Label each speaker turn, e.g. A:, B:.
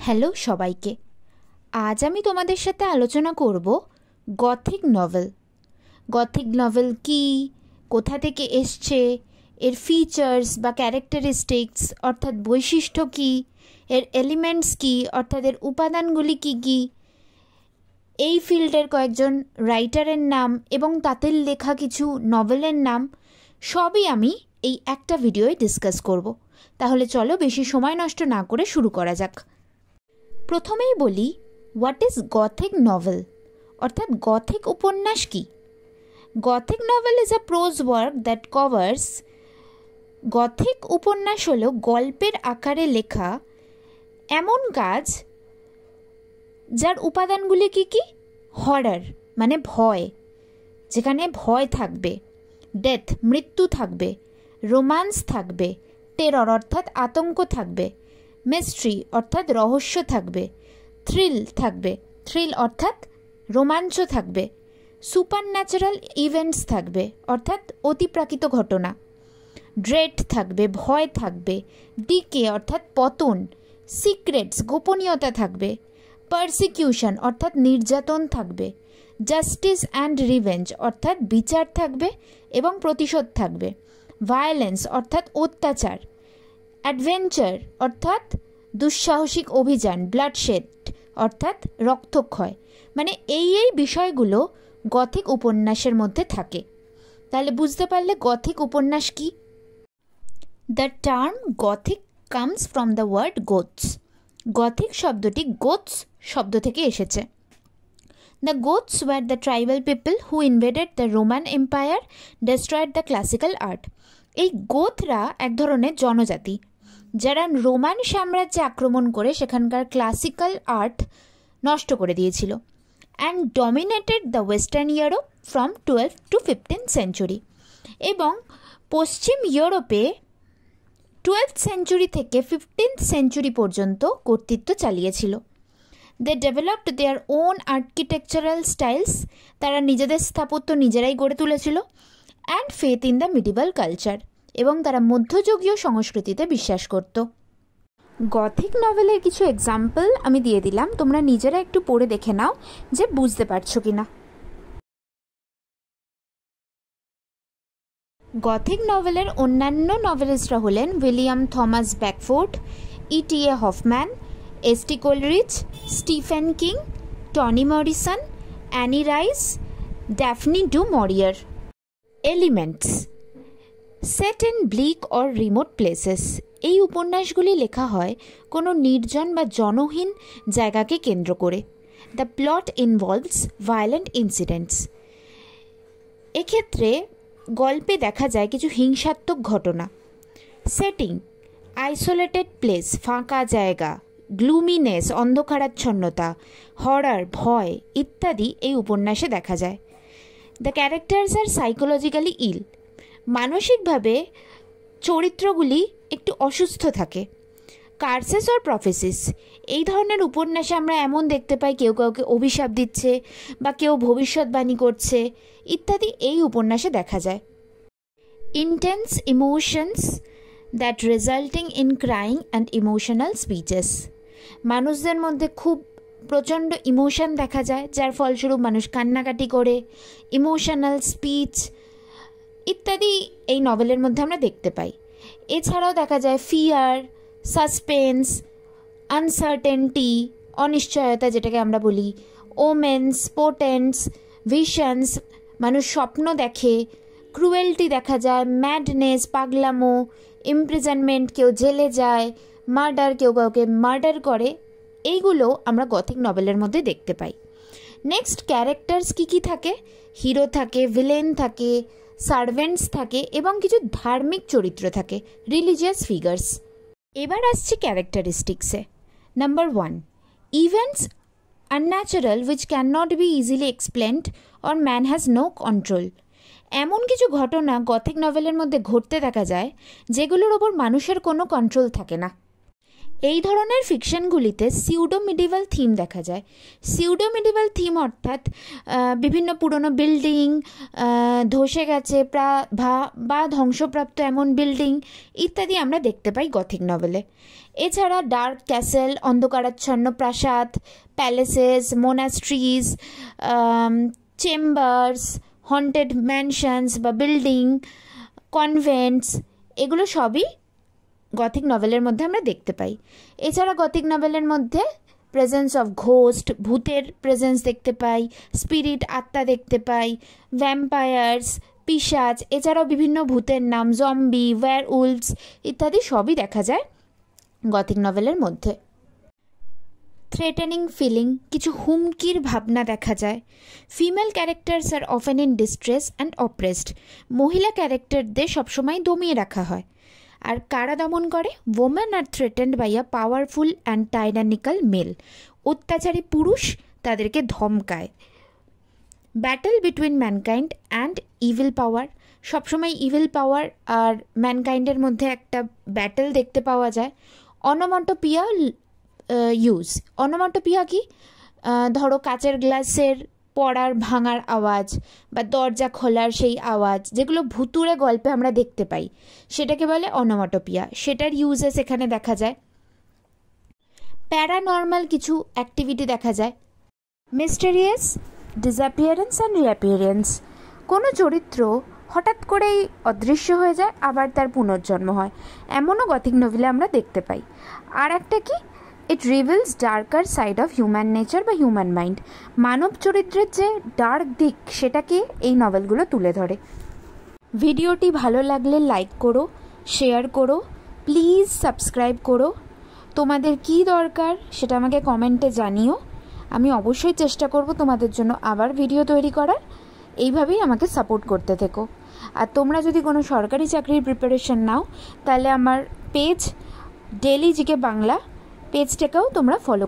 A: Hello সবাইকে। আজ আমি তোমাদের সাথে আলোচনা করব গথিক নভেল। গথিক নভেল কি, কোথা থেকে এসছে, এর ফিচার্স বা ক্যারেক্টারিস্টিক্স অর্থাৎ বৈশিষ্ট্য কি, এর এলিমেন্টস কি অর্থাৎ এর উপাদানগুলি কি কি, এই ফিল্ডের কয়েকজন রাইটারের নাম এবং তাদের লেখা কিছু নভেলের নাম সবই আমি এই একটা ভিডিওয়ে ডিসকাস করব। তাহলে চলো বেশি সময় নষ্ট না করে শুরু করা যাক। প্রথমেই বলি, হোয়াট ইজ গথিক নভেল অর্থাৎ গথিক উপন্যাস কি। Gothic novel is a pros work that covers. Gothic উপন্যাস হলো গল্পের আকারে লেখা এমন কাজ যার উপাদানগুলি কি কি? হরার মানে ভয়, যেখানে ভয় থাকবে, ডেথ মৃত্যু থাকবে, রোমান্স থাকবে, টেরর অর্থাৎ আতঙ্ক থাকবে, মিস্ট্রি অর্থাৎ রহস্য থাকবে, থ্রিল থাকবে, থ্রিল অর্থাৎ রোমাঞ্চ থাকবে, সুপারন্যাচারাল ইভেন্টস থাকবে অর্থাৎ অতিপ্রাকৃত ঘটনা, ড্রেড থাকবে ভয় থাকবে, ডিকে অর্থাৎ পতন, সিক্রেটস গোপনীয়তা থাকবে, পারসিকিউশন অর্থাৎ নির্যাতন থাকবে, জাস্টিস অ্যান্ড রিভেঞ্জ অর্থাৎ বিচার থাকবে এবং প্রতিশোধ থাকবে, ভায়োলেন্স অর্থাৎ অত্যাচার, অ্যাডভেঞ্চার অর্থাৎ দুঃসাহসিক অভিযান, ব্লাডশেড অর্থাৎ রক্তক্ষয়। মানে এই বিষয়গুলো গথিক উপন্যাসের মধ্যে থাকে। তাহলে বুঝতে পারলে গথিক উপন্যাস কি। The term gothic comes from the word Goths. Gothic শব্দটি গোথস শব্দ থেকে এসেছে। The Goths were the tribal people who invaded the Roman Empire, destroyed the classical art. এই গোথরা এক ধরনের জনজাতি যারা রোমান সাম্রাজ্যে আক্রমণ করে সেখানকার ক্লাসিক্যাল আর্ট নষ্ট করে দিয়েছিল, and dominated the western Europe from 12th to 15th century. এবং পশ্চিম ইউরোপে 12th সেঞ্চুরি থেকে 15th সেঞ্চুরি পর্যন্ত কর্তৃত্ব চালিয়েছিল। They developed their own architectural styles. তারা নিজেদের স্থাপত্য নিজেরাই গড়ে তুলেছিল। And faith in the medieval culture. এবং তারা মধ্যযুগীয় সংস্কৃতিতে বিশ্বাস করত। গথিক নভেলের কিছু এক্সাম্পল আমি দিয়ে দিলাম, তোমরা নিজেরা একটু পড়ে দেখে নাও যে বুঝতে পারছো কিনা। গথিক নভেলের অন্যান্য নভেলিস্টরা হলেন William Thomas Beckford, ETA Hoffmann, ST Coleridge, Stephen King, Toni Morrison, Anne Rice, Daphne du Maurier. Elements. Set in bleak or remote places. এই উপন্যাসগুলি লেখা হয় কোনো নির্জন বা জনহীন জায়গাকে কেন্দ্র করে। The plot involves violent incidents. এক্ষেত্রে গল্পে দেখা যায় কিছু হিংসাত্মক ঘটনা। সেটিং আইসোলেটেড প্লেস ফাঁকা জায়গা, গ্লুমিনেস অন্ধকারাচ্ছন্নতা, হরার ভয় ইত্যাদি এই উপন্যাসে দেখা যায়। The characters are psychologically ill. মানসিকভাবে চরিত্রগুলি একটু অসুস্থ থাকে। Curses or prophecies. এই ধরনের উপন্যাসে আমরা এমন দেখতে পাই কেউ কাউকে অভিশাপ দিচ্ছে বা কেউ ভবিষ্যৎবাণী করছে ইত্যাদি এই উপন্যাসে দেখা যায়। Intense emotions that resulting in crying and emotional speeches. মানুষদের মধ্যে খুব প্রচণ্ড ইমোশন দেখা যায়, যার ফলস্বরূপ মানুষ কান্নাকাটি করে, ইমোশনাল স্পিচ ইত্যাদি এই নভেলের মধ্যে আমরা দেখতে পাই। এছাড়াও দেখা যায় ফিয়ার, সাসপেন্স, আনসার্টেনটি অনিশ্চয়তা যেটাকে আমরা বলি, ওমেন্স, পোটেন্টস, ভিশনস মানুষ স্বপ্ন দেখে, ক্রুয়েলটি দেখা যায়, ম্যাডনেস পাগলামো, ইমপ্রিজনমেন্ট কেউ জেলে যায়, মার্ডার কেউ কাউকে মার্ডার করে, এইগুলো আমরা গথিক নভেলের মধ্যে দেখতে পাই। নেক্সট, ক্যারেক্টার্স কী কী থাকে? হিরো থাকে, ভিলেন থাকে, সার্ভেন্টস থাকে এবং কিছু ধার্মিক চরিত্র থাকে, রিলিজিয়াস ফিগার্স। এবার আসছে ক্যারেক্টারিস্টিক্সে। Number 1, events unnatural which can not be easily explained or man has no control. এমন কিছু ঘটনা গথিক নভেলের মধ্যে ঘটতে দেখা যায় যেগুলোর ওপর মানুষের কোনো কন্ট্রোল থাকে না। এই ধরনের ফিকশনগুলিতে সিউডো মিডিভাল থিম দেখা যায়। সিউডো মিডিভাল থিম অর্থাৎ বিভিন্ন পুরনো বিল্ডিং, ধসে গেছে বা ধ্বংসপ্রাপ্ত এমন বিল্ডিং ইত্যাদি আমরা দেখতে পাই গথিক নভেলে। এছাড়া ডার্ক ক্যাসেল, অন্ধকারাচ্ছন্ন প্রাসাদ, প্যালেসেস, মোনাস্ট্রিজ, চেম্বার্স, হন্টেড ম্যানশনস বা বিল্ডিং, কনভেন্টস, এগুলো সবই গথিক নভেলের মধ্যে আমরা দেখতে পাই। এছাড়া গথিক নভেলের মধ্যে প্রেজেন্স অফ ঘোস্ট, ভূতের প্রেজেন্স দেখতে পাই, স্পিরিট, আত্মা দেখতে পাই, ভ্যাম্পায়ার্স, পিশাচ, এছাড়াও বিভিন্ন ভূতের নাম, জম্বি, ওয়্যারউলভস ইত্যাদি সবই দেখা যায় গথিক নভেলের মধ্যে। থ্রেটেনিং ফিলিং, কিছু হুমকির ভাবনা দেখা যায়। Female characters are often in distress and oppressed, মহিলা ক্যারেক্টারদের সবসময় দমিয়ে রাখা হয়। আর কারা দমন করে? Women are threatened by a powerful and tyrannical male, অত্যাচারী পুরুষ তাদেরকে ধমকায়। Battle between mankind and evil power, সবসময় ইভিল পাওয়ার আর ম্যানকাইন্ডের মধ্যে একটা ব্যাটল দেখতে পাওয়া যায়। অনোমাটোপিয়া ইউজ, অনোমাটোপিয়া কি? ধরো কাচের গ্লাসের পড়ার ভাঙার আওয়াজ বা দরজা খোলার সেই আওয়াজ, যেগুলো ভুতুড়ে গল্পে আমরা দেখতে পাই, সেটাকে বলে অনোমাটোপিয়া, সেটার ইউজেস এখানে দেখা যায়। প্যারানর্মাল কিছু অ্যাক্টিভিটি দেখা যায়। মিস্টেরিয়াস ডিসঅ্যাপিয়ারেন্স অ্যান্ড রিঅ্যাপিয়ারেন্স, কোনো চরিত্র হঠাৎ করেই অদৃশ্য হয়ে যায়, আবার তার পুনর্জন্ম হয়, এমনও গথিক নভেলে আমরা দেখতে পাই। আর একটা কি? It reveals darker side of human nature বা হিউম্যান মাইন্ড, মানব চরিত্রের যে ডার্ক দিক সেটাকে এই নভেলগুলো তুলে ধরে। ভিডিওটি ভালো লাগলে লাইক করো, শেয়ার করো, প্লিজ সাবস্ক্রাইব করো। তোমাদের কি দরকার সেটা আমাকে কমেন্টে জানিও, আমি অবশ্যই চেষ্টা করব তোমাদের জন্য আবার ভিডিও তৈরি করার। এইভাবেই আমাকে সাপোর্ট করতে থেকো। আর তোমরা যদি কোনো সরকারি চাকরির প্রিপারেশন নাও, তাহলে আমার পেজ ডেইলি জিকে বাংলা পেজটাকেও তোমরা ফলো